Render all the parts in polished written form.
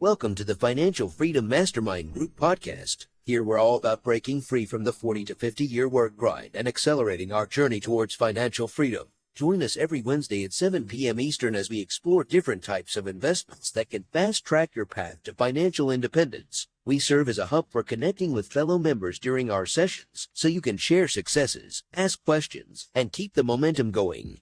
Welcome to the Financial Freedom Mastermind Group podcast. Here we're all about breaking free from the 40 to 50-year work grind and accelerating our journey towards financial freedom. Join us every Wednesday at 7 p.m. Eastern as we explore different types of investments that can fast-track your path to financial independence. We serve as a hub for connecting with fellow members during our sessions so you can share successes, ask questions, and keep the momentum going.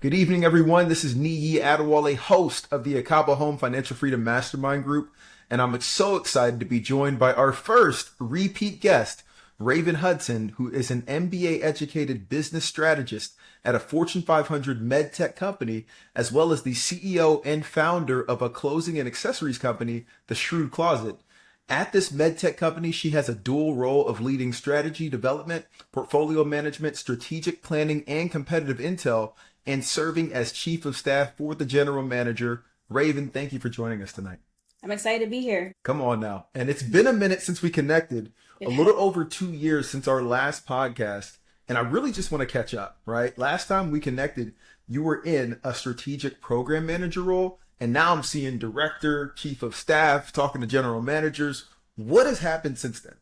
Good evening, everyone. This is Niyi Adewole, host of the Ekabo Home Financial Freedom Mastermind Group, and I'm so excited to be joined by our first repeat guest, Raven Hudson, who is an MBA-educated business strategist at a Fortune 500 med tech company, as well as the CEO and founder of a clothing and accessories company, the Shrewd Closet. At this med tech company, she has a dual role of leading strategy development, portfolio management, strategic planning, and competitive intel, and serving as chief of staff for the general manager. Raven, thank you for joining us tonight. I'm excited to be here. Come on now. And it's been a minute since we connected, a little over 2 years since our last podcast. And I really just want to catch up, right? Last time we connected, you were in a strategic program manager role. And now I'm seeing director, chief of staff, talking to general managers. What has happened since then?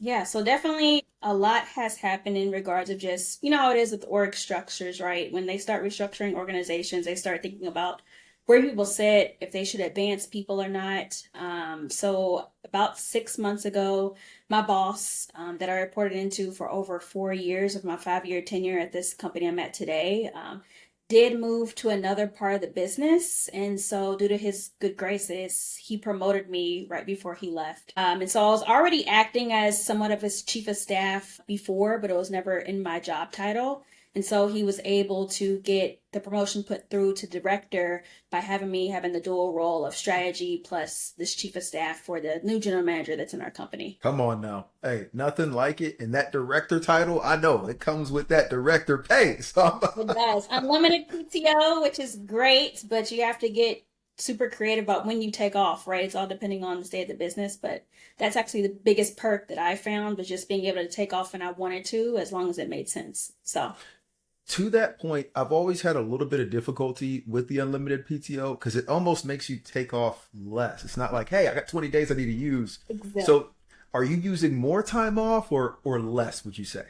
Yeah, so definitely a lot has happened in regards of just, you know how it is with org structures, right? When they start restructuring organizations, they start thinking about where people sit, if they should advance people or not. So about 6 months ago, my boss that I reported into for over 4 years of my 5-year tenure at this company I'm at today, did move to another part of the business. And so due to his good graces, he promoted me right before he left. And so I was already acting as somewhat of his chief of staff before, but it was never in my job title. And so he was able to get the promotion put through to director by having me having the dual role of strategy plus this chief of staff for the new general manager that's in our company. Come on now. Hey, nothing like it. And that director title, I know it comes with that director pay. So. It does. Unlimited PTO, which is great, but you have to get super creative about when you take off, right? It's all depending on the state of the business, but that's actually the biggest perk that I found was just being able to take off when I wanted to, as long as it made sense. So. To that point, I've always had a little bit of difficulty with the unlimited PTO because it almost makes you take off less. It's not like, hey, I got 20 days I need to use. Exactly. So are you using more time off or less, would you say?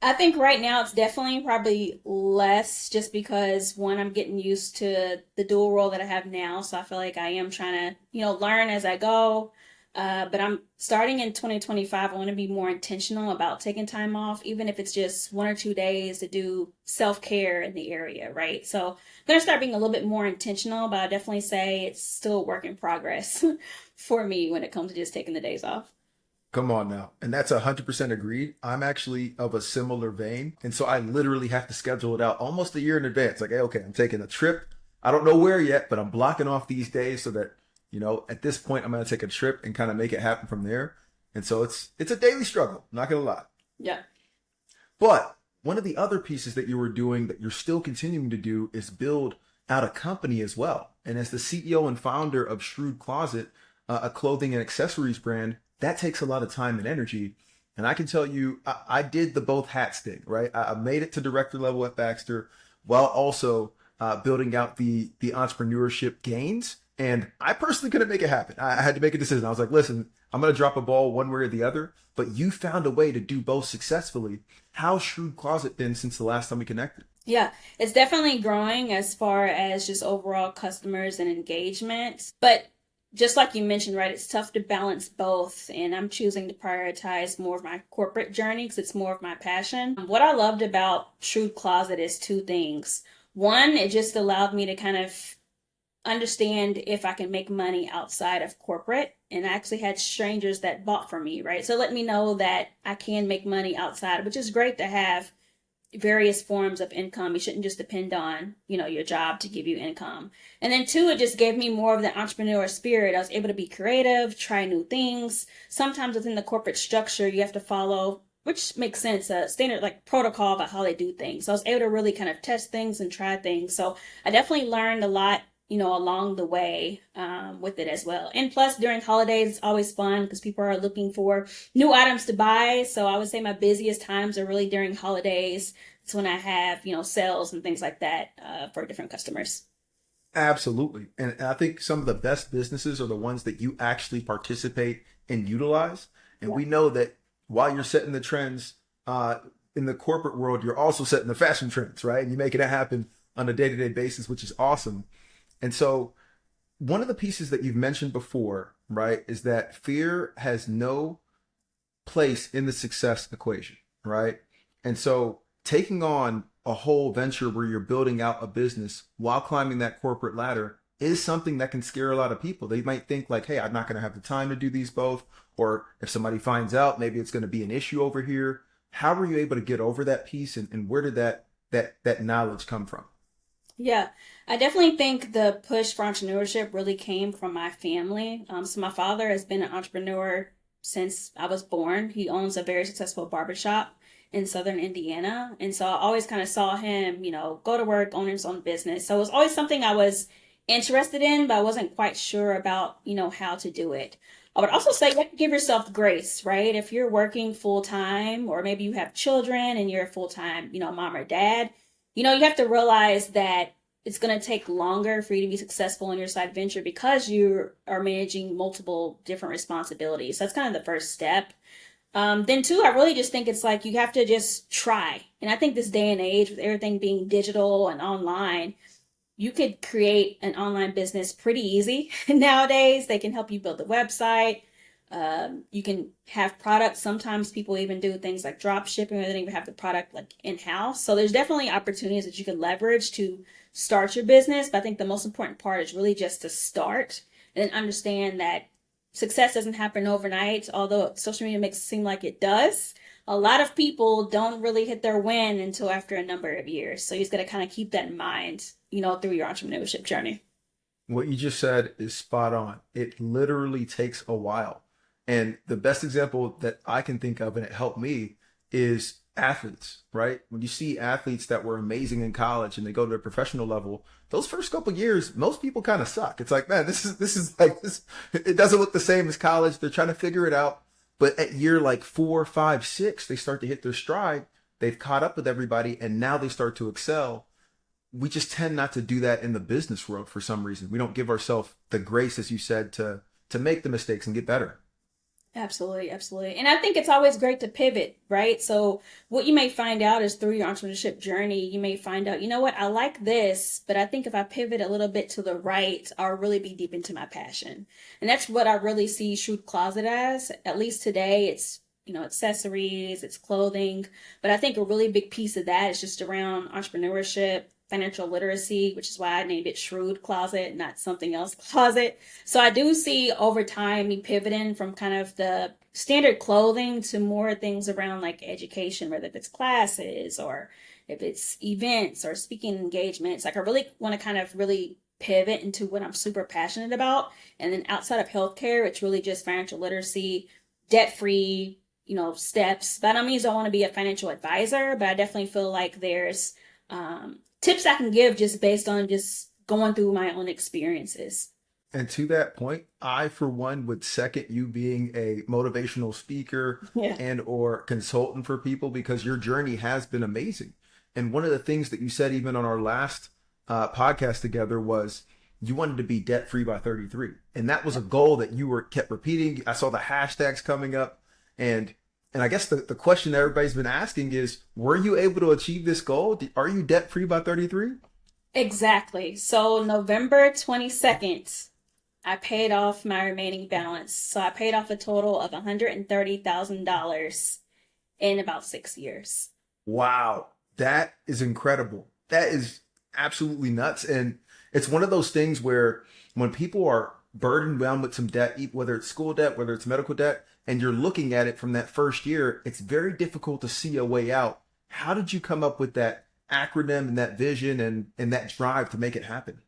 I think right now it's definitely probably less just because, one, I'm getting used to the dual role that I have now. So I feel like I am trying to, learn as I go. But I'm starting in 2025. I want to be more intentional about taking time off, even if it's just 1 or 2 days to do self-care in the area, right? So I'm going to start being a little bit more intentional, but I definitely say it's still a work in progress for me when it comes to just taking the days off. Come on now. And that's 100% agreed. I'm actually of a similar vein. And so I literally have to schedule it out almost a year in advance. Like, hey, okay, I'm taking a trip. I don't know where yet, but I'm blocking off these days so that at this point, I'm going to take a trip and kind of make it happen from there. And so it's a daily struggle, not going to lie. Yeah. But one of the other pieces that you were doing that you're still continuing to do is build out a company as well. And as the CEO and founder of Shrewd Closet, a clothing and accessories brand, that takes a lot of time and energy. And I can tell you, I did the both hats thing, right? I made it to director level at Baxter while also building out the entrepreneurship gains. And I personally couldn't make it happen. I had to make a decision. I was like, listen, I'm going to drop a ball one way or the other, but you found a way to do both successfully. How's Shrewd Closet been since the last time we connected? Yeah, it's definitely growing as far as just overall customers and engagement. But just like you mentioned, right, it's tough to balance both. And I'm choosing to prioritize more of my corporate journey because it's more of my passion. What I loved about Shrewd Closet is 2 things. One, it just allowed me to kind of understand if I can make money outside of corporate. And I actually had strangers that bought from me, right? So let me know that I can make money outside, which is great to have various forms of income. You shouldn't just depend on, your job to give you income. And then 2, it just gave me more of the entrepreneur spirit. I was able to be creative, try new things. Sometimes within the corporate structure, you have to follow, which makes sense, a standard like protocol about how they do things. So I was able to really kind of test things and try things. So I definitely learned a lot along the way with it as well. And plus during holidays, it's always fun because people are looking for new items to buy. So I would say my busiest times are really during holidays. It's when I have, sales and things like that for different customers. Absolutely. And I think some of the best businesses are the ones that you actually participate and utilize. And Yeah. we know that while you're setting the trends in the corporate world, you're also setting the fashion trends, right? And you're making it happen on a day-to-day basis, which is awesome. And so one of the pieces that you've mentioned before, right, is that fear has no place in the success equation, right? And so taking on a whole venture where you're building out a business while climbing that corporate ladder is something that can scare a lot of people. They might think like, hey, I'm not going to have the time to do these both. Or if somebody finds out, maybe it's going to be an issue over here. How were you able to get over that piece, and where did that knowledge come from? Yeah, I definitely think the push for entrepreneurship really came from my family. So my father has been an entrepreneur since I was born. He owns a very successful barbershop in southern Indiana. And so I always kind of saw him, go to work, own his own business. So it was always something I was interested in, but I wasn't quite sure about, how to do it. I would also say you have to give yourself grace, right? If you're working full time, or maybe you have children and you're a full time, mom or dad, you have to realize that it's going to take longer for you to be successful in your side venture because you are managing multiple different responsibilities. So that's kind of the first step. Then two, I really just think it's like you have to just try. And I think this day and age with everything being digital and online, you could create an online business pretty easy nowadays. They can help you build a website. You can have products. Sometimes people even do things like drop shipping, or they don't even have the product like in-house. So there's definitely opportunities that you can leverage to start your business. But I think the most important part is really just to start and then understand that success doesn't happen overnight, although social media makes it seem like it does. A lot of people don't really hit their win until after a number of years. So you just got to kind of keep that in mind, through your entrepreneurship journey. What you just said is spot on. It literally takes a while. And the best example that I can think of, and it helped me, is athletes, right? When you see athletes that were amazing in college and they go to a professional level, those first couple of years, most people kind of suck. It's like, man, this is like this. It doesn't look the same as college. They're trying to figure it out. But at year like 4, 5, 6, they start to hit their stride. They've caught up with everybody, and now they start to excel. We just tend not to do that in the business world for some reason. We don't give ourselves the grace, as you said, to make the mistakes and get better. Absolutely, absolutely. And I think it's always great to pivot, right? So what you may find out is through your entrepreneurship journey, you may find out, you know what, I like this, but I think if I pivot a little bit to the right, I'll really be deep into my passion. And that's what I really see Shrewd Closet as. At least today, it's, accessories, it's clothing. But I think a really big piece of that is just around entrepreneurship, financial literacy, which is why I named it Shrewd Closet, not something else closet. So I do see over time me pivoting from kind of the standard clothing to more things around like education, whether it's classes or if it's events or speaking engagements. Like I really want to kind of really pivot into what I'm super passionate about. And then outside of healthcare, it's really just financial literacy, debt-free, steps. That don't mean I want to be a financial advisor, but I definitely feel like there's tips I can give just based on just going through my own experiences. And to that point, I, for one, would second you being a motivational speaker Yeah. and or consultant for people, because your journey has been amazing. And one of the things that you said even on our last podcast together was you wanted to be debt free by 33. And that was a goal that you kept repeating. I saw the hashtags coming up. And I guess the question that everybody's been asking is, were you able to achieve this goal? Are you debt free by 33? Exactly. So November 22nd, I paid off my remaining balance. So I paid off a total of $130,000 in about 6 years. Wow. That is incredible. That is absolutely nuts. And it's one of those things where when people are burdened down with some debt, whether it's school debt, whether it's medical debt, and you're looking at it from that first year, it's very difficult to see a way out. How did you come up with that acronym and that vision and that drive to make it happen?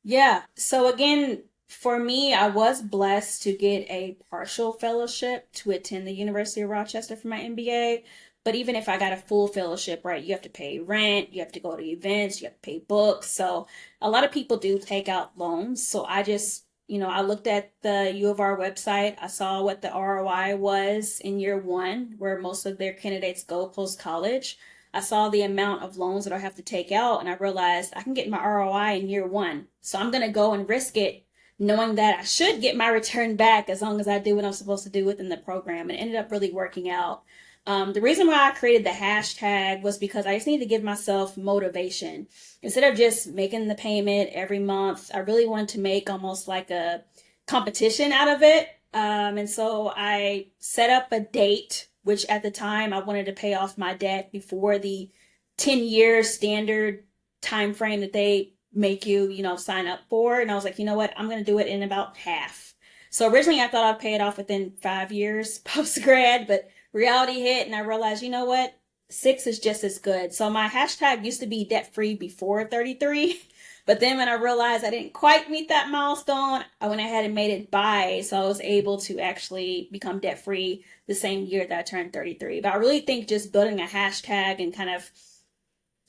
Yeah. So again, for me, I was blessed to get a partial fellowship to attend the University of Rochester for my MBA. But even if I got a full fellowship, right, you have to pay rent, you have to go to events, you have to pay books. So a lot of people do take out loans. So I just, I looked at the U of R website. I saw what the ROI was in year one, where most of their candidates go post college. I saw the amount of loans that I have to take out, and I realized I can get my ROI in year one. So I'm going to go and risk it, knowing that I should get my return back as long as I do what I'm supposed to do within the program. And it ended up really working out. The reason why I created the hashtag was because I just need to give myself motivation. Instead of just making the payment every month, I really wanted to make almost like a competition out of it. And so I set up a date, which at the time I wanted to pay off my debt before the 10-year standard time frame that they make you, sign up for. And I was like, you know what? I'm going to do it in about half. So originally I thought I'd pay it off within 5 years post grad, but reality hit and I realized, you know what? 6 is just as good. So my hashtag used to be debt free before 33. But then when I realized I didn't quite meet that milestone, I went ahead and made it by. So I was able to actually become debt free the same year that I turned 33. But I really think just building a hashtag and kind of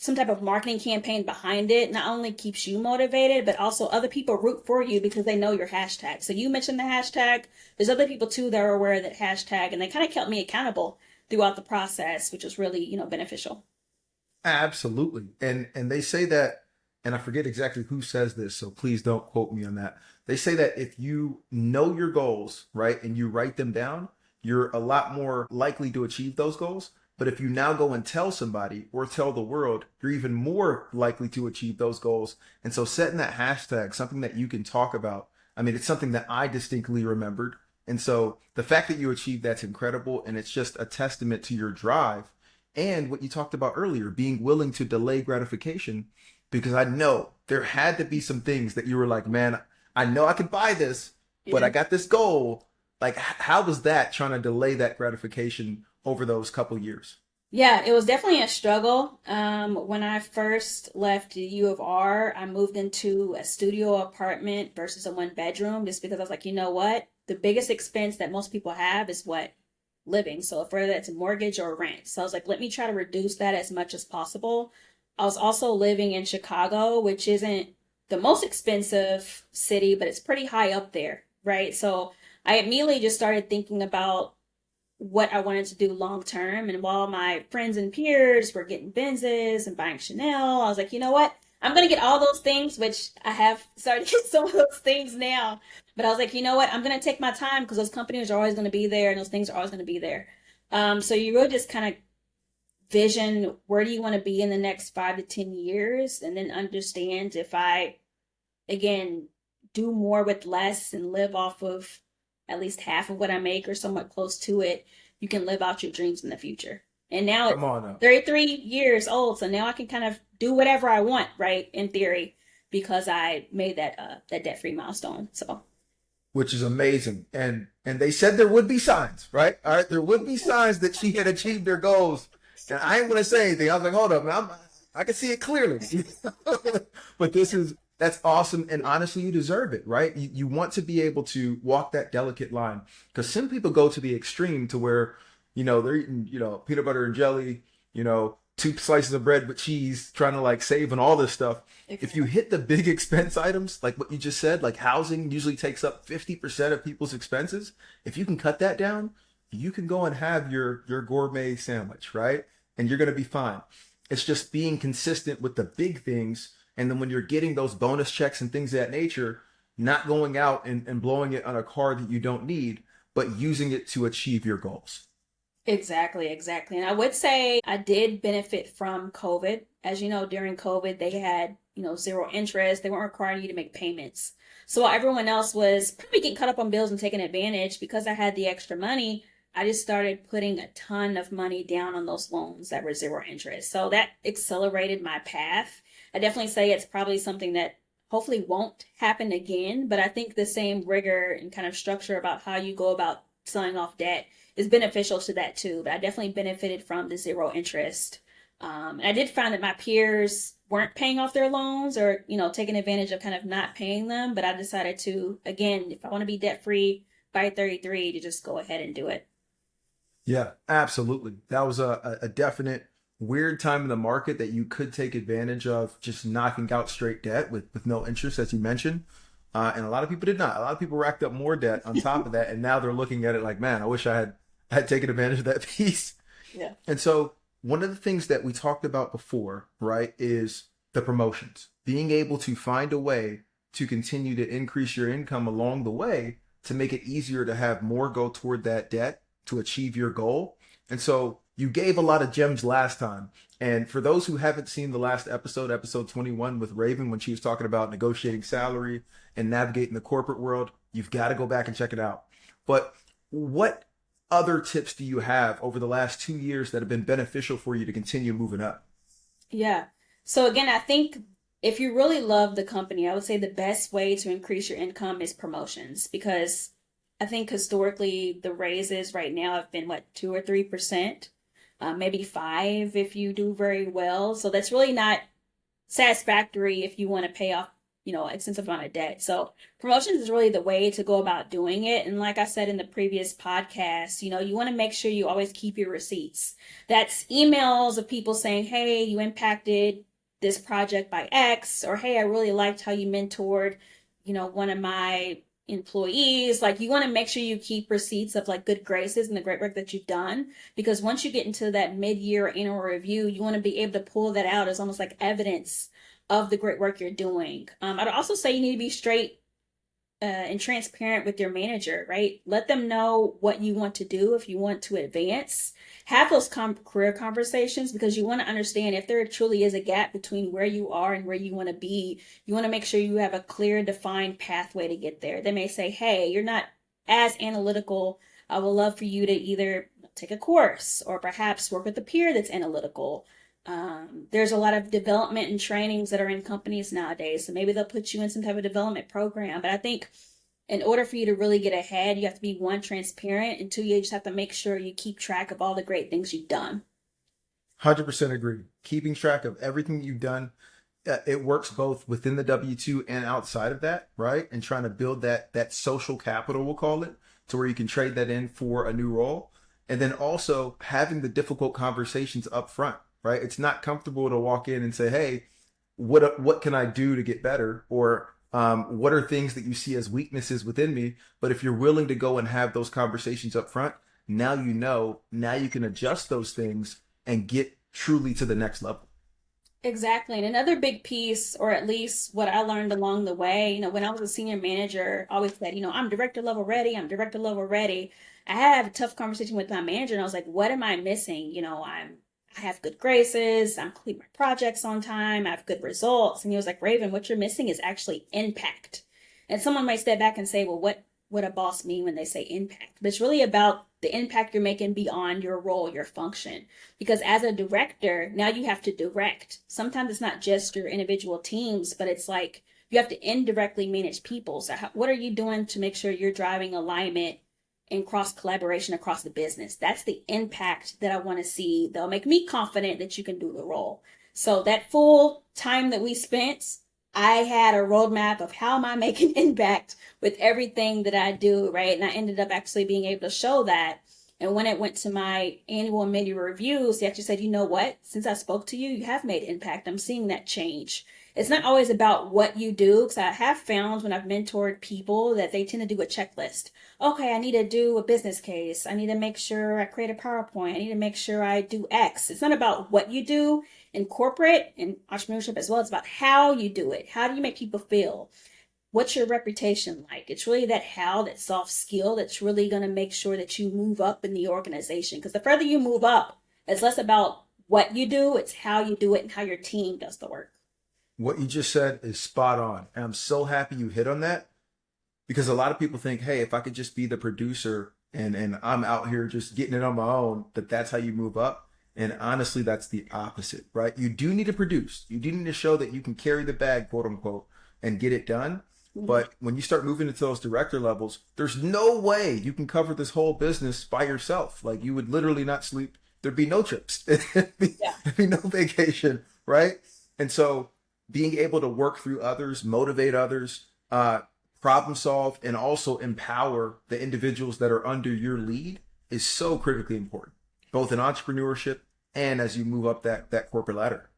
some type of marketing campaign behind it not only keeps you motivated, but also other people root for you because they know your hashtag. So you mentioned the hashtag. There's other people too that are aware of that hashtag, and they kind of kept me accountable throughout the process, which was really, beneficial. Absolutely. And they say that, and I forget exactly who says this, so please don't quote me on that. They say that if you know your goals, right, and you write them down, you're a lot more likely to achieve those goals. But if you now go and tell somebody or tell the world, you're even more likely to achieve those goals. And so setting that hashtag, something that you can talk about, I mean, it's something that I distinctly remembered. And so the fact that you achieved that's incredible. And it's just a testament to your drive and what you talked about earlier, being willing to delay gratification, because I know there had to be some things that you were like, man, I know I could buy this, but I got this goal. Like, how was that trying to delay that gratification over those couple years? Yeah, it was definitely a struggle. When I first left U of R, I moved into a studio apartment versus a 1-bedroom just because I was like, you know what? The biggest expense that most people have is what? Living. So whether that's a mortgage or rent. So I was like, let me try to reduce that as much as possible. I was also living in Chicago, which isn't the most expensive city, but it's pretty high up there, right? So I immediately just started thinking about what I wanted to do long term. And while my friends and peers were getting Benzes and buying Chanel, I was like, you know what? I'm going to get all those things, which I have started to get some of those things now. But I was like, you know what? I'm going to take my time because those companies are always going to be there and those things are always going to be there. So you really just kind of vision where do you want to be in the next 5 to 10 years, and then understand if I, again, do more with less and live off of at least half of what I make or somewhat close to it, you can live out your dreams in the future. And now it's 33 years old, so now I can kind of do whatever I want, right? In theory, because I made that debt-free milestone. So, which is amazing. And they said there would be signs, right? All right, there would be signs that she had achieved her goals. And I ain't gonna say anything. I was like, hold up, man, I can see it clearly. But that's awesome. And honestly, you deserve it, right? You want to be able to walk that delicate line, because some people go to the extreme to where, they're eating, peanut butter and jelly, 2 slices of bread with cheese, trying to like save and all this stuff. Exactly. If you hit the big expense items, like what you just said, like housing usually takes up 50% of people's expenses. If you can cut that down, you can go and have your gourmet sandwich, right? And you're going to be fine. It's just being consistent with the big things. And then when you're getting those bonus checks and things of that nature, not going out and blowing it on a car that you don't need, but using it to achieve your goals. Exactly. And I would say I did benefit from COVID. As you know, during COVID, they had, 0 interest. They weren't requiring you to make payments. So while everyone else was probably getting caught up on bills and taking advantage, because I had the extra money, I just started putting a ton of money down on those loans that were 0 interest. So that accelerated my path. I definitely say it's probably something that hopefully won't happen again, but I think the same rigor and kind of structure about how you go about selling off debt is beneficial to that too. But I definitely benefited from the 0 interest. And I did find that my peers weren't paying off their loans or, taking advantage of kind of not paying them. But I decided to, again, if I want to be debt free by 33, to just go ahead and do it. Yeah, absolutely. That was a definite weird time in the market that you could take advantage of, just knocking out straight debt with no interest, as you mentioned. And a lot of people did not. A lot of people racked up more debt on top of that. And now they're looking at it like, man, I wish I had taken advantage of that piece. Yeah. And so one of the things that we talked about before, right, is the promotions. Being able to find a way to continue to increase your income along the way to make it easier to have more go toward that debt to achieve your goal. And so you gave a lot of gems last time. And for those who haven't seen the last episode, episode 21 with Raven, when she was talking about negotiating salary and navigating the corporate world, you've got to go back and check it out. But what other tips do you have over the last 2 years that have been beneficial for you to continue moving up? Yeah. So again, I think if you really love the company, I would say the best way to increase your income is promotions, because I think historically the raises right now have been what, 2 or 3%, maybe 5 if you do very well. So that's really not satisfactory if you want to pay off, extensive amount of debt. So promotions is really the way to go about doing it. And like I said in the previous podcast, you want to make sure you always keep your receipts. That's emails of people saying, hey, you impacted this project by X, or hey, I really liked how you mentored, one of my employees. Like, you want to make sure you keep receipts of like good graces and the great work that you've done, because once you get into that mid-year annual review, you want to be able to pull that out as almost like evidence of the great work you're doing. I'd also say you need to be straight and transparent with your manager, right? Let them know what you want to do if you want to advance. Have those career conversations, because you want to understand if there truly is a gap between where you are and where you want to be. You want to make sure you have a clear, defined pathway to get there. They may say, hey, you're not as analytical. I would love for you to either take a course or perhaps work with a peer that's analytical. There's a lot of development and trainings that are in companies nowadays. So maybe they'll put you in some type of development program. But I think in order for you to really get ahead, you have to be, one, transparent, and two, you just have to make sure you keep track of all the great things you've done. 100% agree. Keeping track of everything you've done. It works both within the W-2 and outside of that, right? And trying to build that social capital, we'll call it, to where you can trade that in for a new role. And then also having the difficult conversations up front. Right? It's not comfortable to walk in and say, hey, what can I do to get better? Or what are things that you see as weaknesses within me? But if you're willing to go and have those conversations up front, now you can adjust those things and get truly to the next level. Exactly. And another big piece, or at least what I learned along the way, when I was a senior manager, I always said, I'm director level ready. I'm director level ready. I had a tough conversation with my manager, and I was like, what am I missing? I have good graces, I'm complete my projects on time, I have good results. And he was like, Raven, what you're missing is actually impact. And someone might step back and say, well, what a boss mean when they say impact? But it's really about the impact you're making beyond your role, your function. Because as a director, now you have to direct. Sometimes it's not just your individual teams, but it's like you have to indirectly manage people. So what are you doing to make sure you're driving alignment and cross collaboration across the business? That's the impact that I want to see. That'll make me confident that you can do the role. So that full time that we spent, I had a roadmap of how am I making impact with everything that I do, right? And I ended up actually being able to show that. And when it went to my annual and mid-year reviews, they actually said, you know what? Since I spoke to you, you have made impact. I'm seeing that change. It's not always about what you do, because I have found when I've mentored people that they tend to do a checklist. Okay, I need to do a business case. I need to make sure I create a PowerPoint. I need to make sure I do X. It's not about what you do in corporate and entrepreneurship as well. It's about how you do it. How do you make people feel? What's your reputation like? It's really that how, that soft skill that's really going to make sure that you move up in the organization. Because the further you move up, it's less about what you do. It's how you do it and how your team does the work. What you just said is spot on. And I'm so happy you hit on that, because a lot of people think, hey, if I could just be the producer and I'm out here just getting it on my own, that's how you move up. And honestly, that's the opposite, right? You do need to produce. You do need to show that you can carry the bag, quote unquote, and get it done. Mm-hmm. But when you start moving into those director levels, there's no way you can cover this whole business by yourself. Like, you would literally not sleep. There'd be no trips. There'd be no vacation, right? And so being able to work through others, motivate others, problem solve, and also empower the individuals that are under your lead is so critically important, both in entrepreneurship and as you move up that corporate ladder.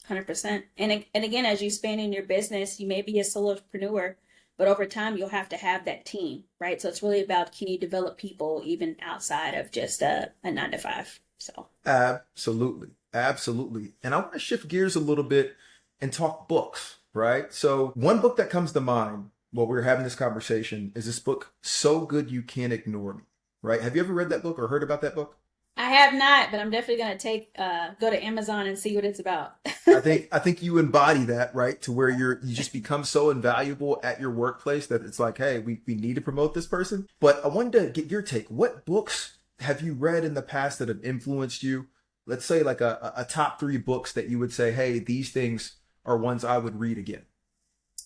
100%. And again, as you expand in your business, you may be a solopreneur, but over time you'll have to have that team, right? So it's really about, can you develop people even outside of just a 9-to-5? So Absolutely. Absolutely. And I want to shift gears a little bit and talk books, right? So, one book that comes to mind while we're having this conversation is this book, So Good You Can't Ignore Me, right? Have you ever read that book or heard about that book? I have not, but I'm definitely gonna go to Amazon and see what it's about. I think you embody that, right? To where you just become so invaluable at your workplace that it's like, hey, we need to promote this person. But I wanted to get your take. What books have you read in the past that have influenced you? Let's say like a top three books that you would say, hey, these things are ones I would read again.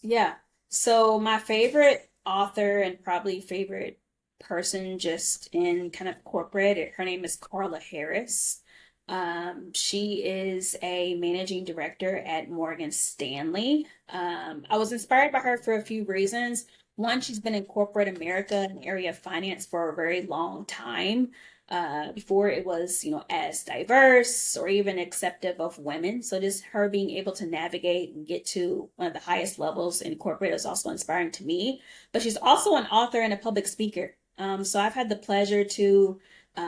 Yeah. So my favorite author and probably favorite person just in kind of corporate, her name is Carla Harris. She is a managing director at Morgan Stanley. I was inspired by her for a few reasons. One, she's been in corporate America in the area of finance for a very long time. Before it was, as diverse or even acceptive of women. So just her being able to navigate and get to one of the highest levels in corporate is also inspiring to me. But she's also an author and a public speaker. So I've had the pleasure to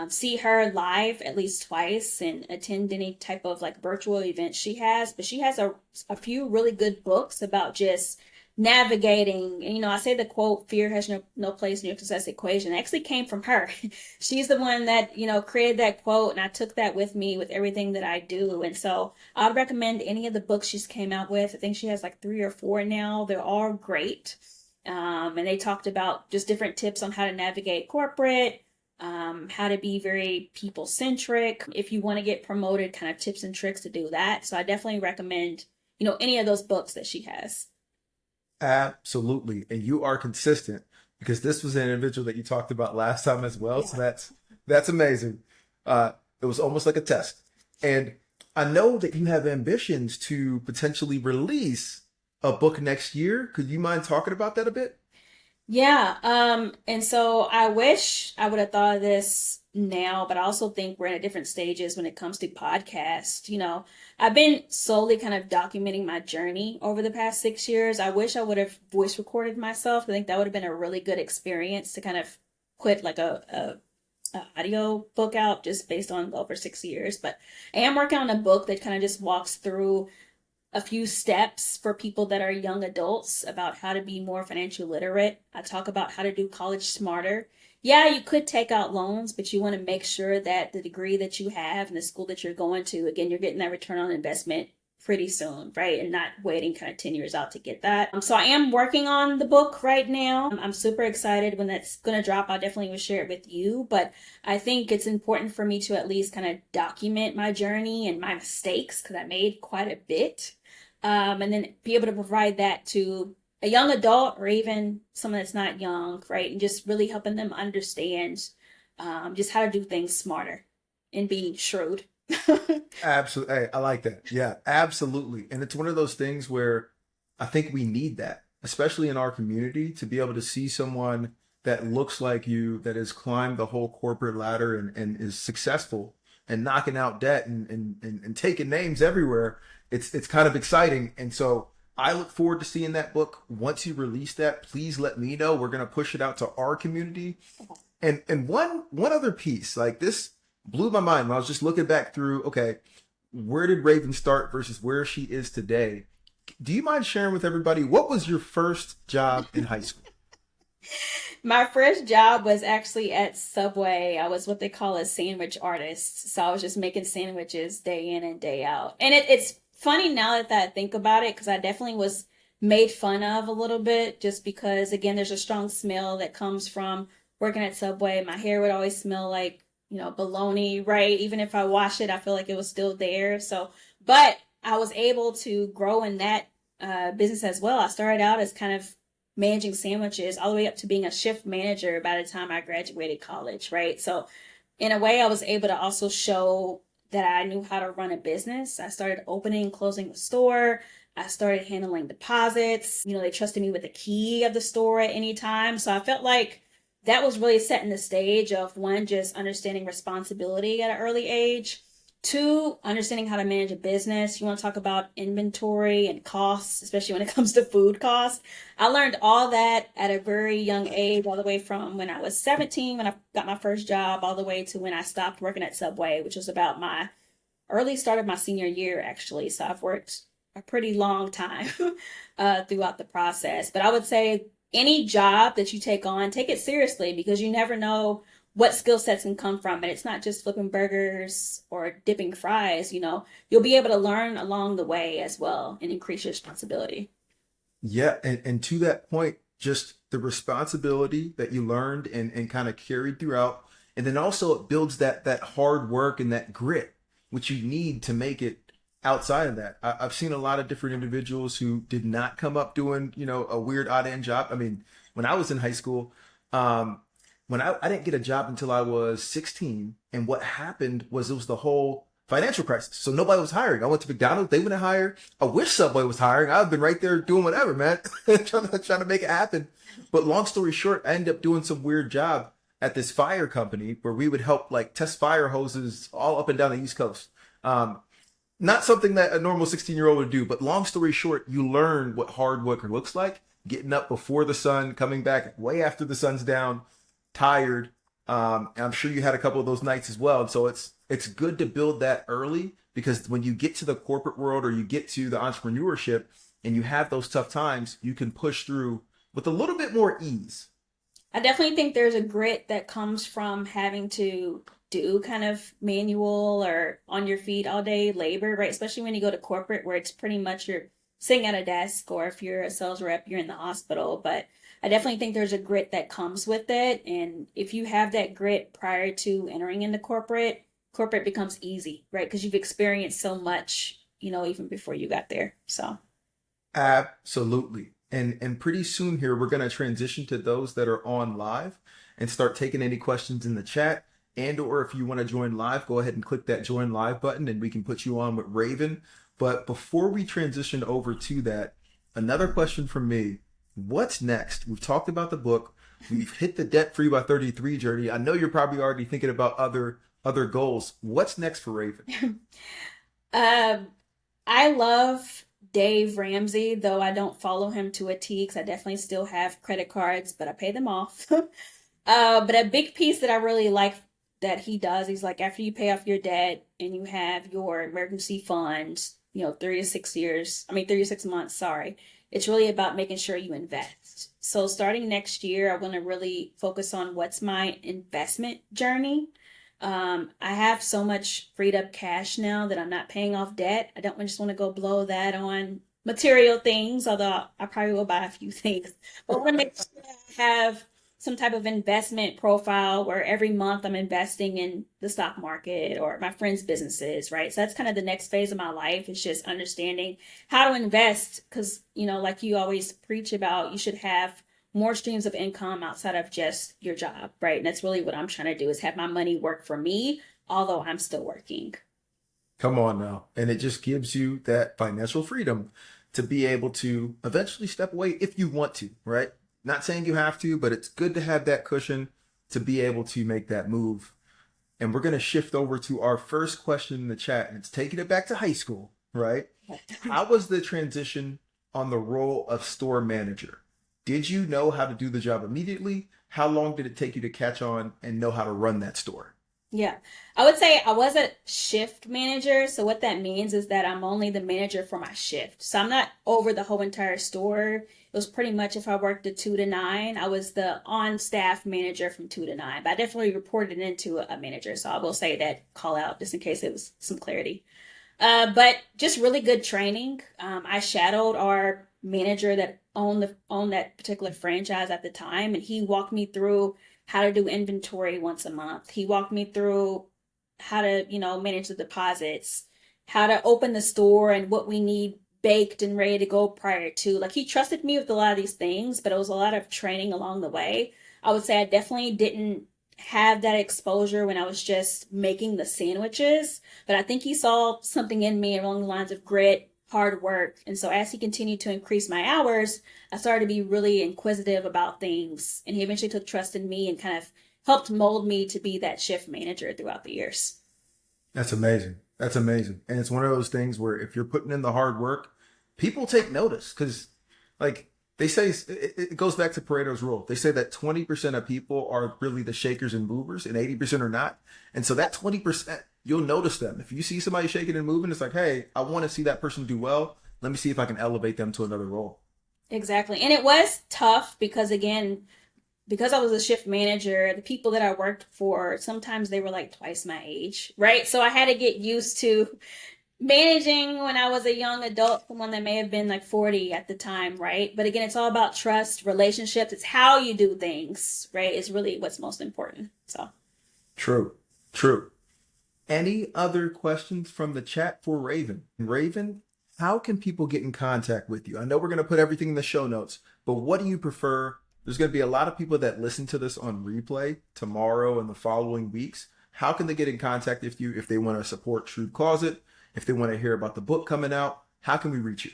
see her live at least twice and attend any type of like virtual event she has. But she has a few really good books about just navigating. And I say the quote, fear has no place in your success equation, actually came from her. She's the one that created that quote, and I took that with me with everything that I do. And so I'd recommend any of the books she's came out with. I think she has like 3 or 4 now. They're all great. And they talked about just different tips on how to navigate corporate, how to be very people centric. If you want to get promoted, kind of tips and tricks to do that. So I definitely recommend any of those books that she has. Absolutely. And you are consistent because this was an individual that you talked about last time as well. So Yeah. that's amazing. It was almost like a test. And I know that you have ambitions to potentially release a book next year. Could you mind talking about that a bit? Yeah, and so I wish I would have thought of this now, but I also think we're in a different stages when it comes to podcasts. I've been slowly kind of documenting my journey over the past 6 years. I wish I would have voice recorded myself. I think that would have been a really good experience to kind of put like a audio book out just based on over 6 years. But I am working on a book that kind of just walks through a few steps for people that are young adults about how to be more financially literate. I talk about how to do college smarter. Yeah, you could take out loans, but you want to make sure that the degree that you have and the school that you're going to, again, you're getting that return on investment pretty soon, right? And not waiting kind of 10 years out to get that. So I am working on the book right now. I'm super excited when that's going to drop. I'll definitely will share it with you. But I think it's important for me to at least kind of document my journey and my mistakes because I made quite a bit. And then be able to provide that to a young adult or even someone that's not young, right? And just really helping them understand just how to do things smarter and be shrewd. Absolutely. Hey, I like that. Yeah, absolutely. And it's one of those things where I think we need that, especially in our community, to be able to see someone that looks like you, that has climbed the whole corporate ladder and is successful and knocking out debt and taking names everywhere. It's kind of exciting. And so I look forward to seeing that book. Once you release that, please let me know. We're going to push it out to our community. And one other piece, like this blew my mind when I was just looking back through, okay, where did Raven start versus where she is today? Do you mind sharing with everybody what was your first job in high school? My first job was actually at Subway. I was what they call a sandwich artist. So I was just making sandwiches day in and day out. And it's funny now that I think about it, because I definitely was made fun of a little bit just because, again, there's a strong smell that comes from working at Subway. My hair would always smell like, bologna, right? Even if I wash it, I feel like it was still there. So, but I was able to grow in that business as well. I started out as kind of managing sandwiches all the way up to being a shift manager by the time I graduated college, right? So in a way, I was able to also show that I knew how to run a business. I started opening and closing the store. I started handling deposits. They trusted me with the key of the store at any time. So I felt like that was really setting the stage of one, just understanding responsibility at an early age. Two, understanding how to manage a business. You want to talk about inventory and costs, especially when it comes to food costs. I learned all that at a very young age, all the way from when I was 17, when I got my first job, all the way to when I stopped working at Subway, which was about my early start of my senior year, actually. So I've worked a pretty long time throughout the process. But I would say any job that you take on, take it seriously, because you never know what skill sets can come from it. It's not just flipping burgers or dipping fries, you'll be able to learn along the way as well and increase your responsibility. Yeah, and to that point, just the responsibility that you learned and kind of carried throughout. And then also it builds that hard work and that grit, which you need to make it outside of that. I've seen a lot of different individuals who did not come up doing, a weird odd end job. I mean, when I was in high school, when I didn't get a job until I was 16. And what happened was it was the whole financial crisis. So nobody was hiring. I went to McDonald's, they wouldn't hire. I wish Subway was hiring. I've been right there doing whatever, man, trying to make it happen. But long story short, I ended up doing some weird job at this fire company where we would help like test fire hoses all up and down the East Coast. Not something that a normal 16-year-old would do, but long story short, you learn what hard work looks like, getting up before the sun, coming back way after the sun's down, tired. And I'm sure you had a couple of those nights as well. And so it's good to build that early, because when you get to the corporate world or you get to the entrepreneurship and you have those tough times, you can push through with a little bit more ease. I definitely think there's a grit that comes from having to do kind of manual or on your feet all day labor, right? Especially when you go to corporate, where it's pretty much you're sitting at a desk, or if you're a sales rep, you're in the hospital. But I definitely think there's a grit that comes with it. And if you have that grit prior to entering into corporate becomes easy, right? Because you've experienced so much, even before you got there. So Absolutely. And pretty soon here, we're going to transition to those that are on live and start taking any questions in the chat. And or if you want to join live, go ahead and click that join live button and we can put you on with Raven. But before we transition over to that, another question from me. What's next? We've talked about the book. We've hit the debt free by 33 journey. I know you're probably already thinking about other goals. What's next for Raven? I love Dave Ramsey, though I don't follow him to a T, because I definitely still have credit cards, but I pay them off. But a big piece that I really like that he does, he's like, after you pay off your debt and you have your emergency fund, 36 months, sorry. It's really about making sure you invest. So starting next year, I want to really focus on what's my investment journey. I have so much freed up cash now that I'm not paying off debt. I don't just want to go blow that on material things, although I probably will buy a few things. But I want to make sure I have some type of investment profile where every month I'm investing in the stock market or my friends' businesses, right? So that's kind of the next phase of my life, is just understanding how to invest. Because, like you always preach about, you should have more streams of income outside of just your job, right? And that's really what I'm trying to do, is have my money work for me, although I'm still working. Come on now. And it just gives you that financial freedom to be able to eventually step away if you want to, right? Not saying you have to, but it's good to have that cushion to be able to make that move. And we're going to shift over to our first question in the chat, and it's taking it back to high school, right? How was the transition on the role of store manager? Did you know how to do the job immediately? How long did it take you to catch on and know how to run that store? Yeah, I would say I was a shift manager. So what that means is that I'm only the manager for my shift. So I'm not over the whole entire store. It was pretty much, if I worked a 2 to 9, I was the on-staff manager from 2 to 9. But I definitely reported into a manager. So I will say that, call out just in case it was some clarity. But just really good training. I shadowed our manager that owned that particular franchise at the time, and he walked me through how to do inventory once a month. He walked me through how to, manage the deposits, how to open the store, and what we need baked and ready to go prior to. Like, he trusted me with a lot of these things, but it was a lot of training along the way. I would say I definitely didn't have that exposure when I was just making the sandwiches, but I think he saw something in me along the lines of grit, hard work. And so as he continued to increase my hours, I started to be really inquisitive about things. And he eventually took trust in me and kind of helped mold me to be that shift manager throughout the years. That's amazing. That's amazing. And it's one of those things where if you're putting in the hard work, people take notice because, like, they say it goes back to Pareto's rule. They say that 20% of people are really the shakers and movers and 80% are not. And so that 20%, you'll notice them. If you see somebody shaking and moving, it's like, hey, I want to see that person do well. Let me see if I can elevate them to another role. Exactly. And it was tough because, again, because I was a shift manager, the people that I worked for, sometimes they were like twice my age, right? So I had to get used to managing when I was a young adult, someone that may have been like 40 at the time, right? But again, it's all about trust, relationships. It's how you do things, right? Is really what's most important. So True. True. Any other questions from the chat for Raven? Raven, how can people get in contact with you? I know we're going to put everything in the show notes, but what do you prefer? There's going to be a lot of people that listen to this on replay tomorrow and the following weeks. How can they get in contact with you if they want to support Shrewd Closet? If they want to hear about the book coming out, how can we reach you?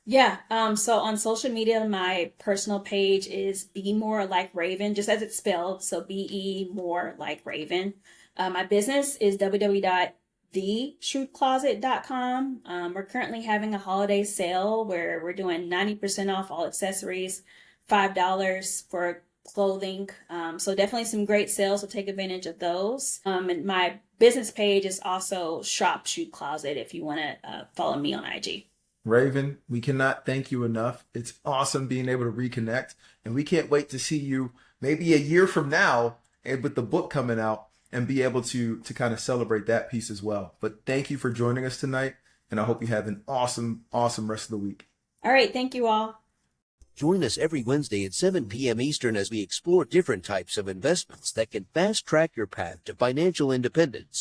yeah, so on social media, my personal page is Be More Like Raven, just as it's spelled. So BE More Like Raven. My business is www.theshrewdcloset.com. We're currently having a holiday sale where we're doing 90% off all accessories, $5 for clothing. So definitely some great sales, so take advantage of those. And my business page is also Shop Shrewd Closet if you want to follow me on IG. Raven, we cannot thank you enough. It's awesome being able to reconnect, and we can't wait to see you maybe a year from now and with the book coming out and be able to kind of celebrate that piece as well. But thank you for joining us tonight, and I hope you have an awesome, awesome rest of the week. All right, thank you all. Join us every Wednesday at 7 p.m. Eastern as we explore different types of investments that can fast track your path to financial independence.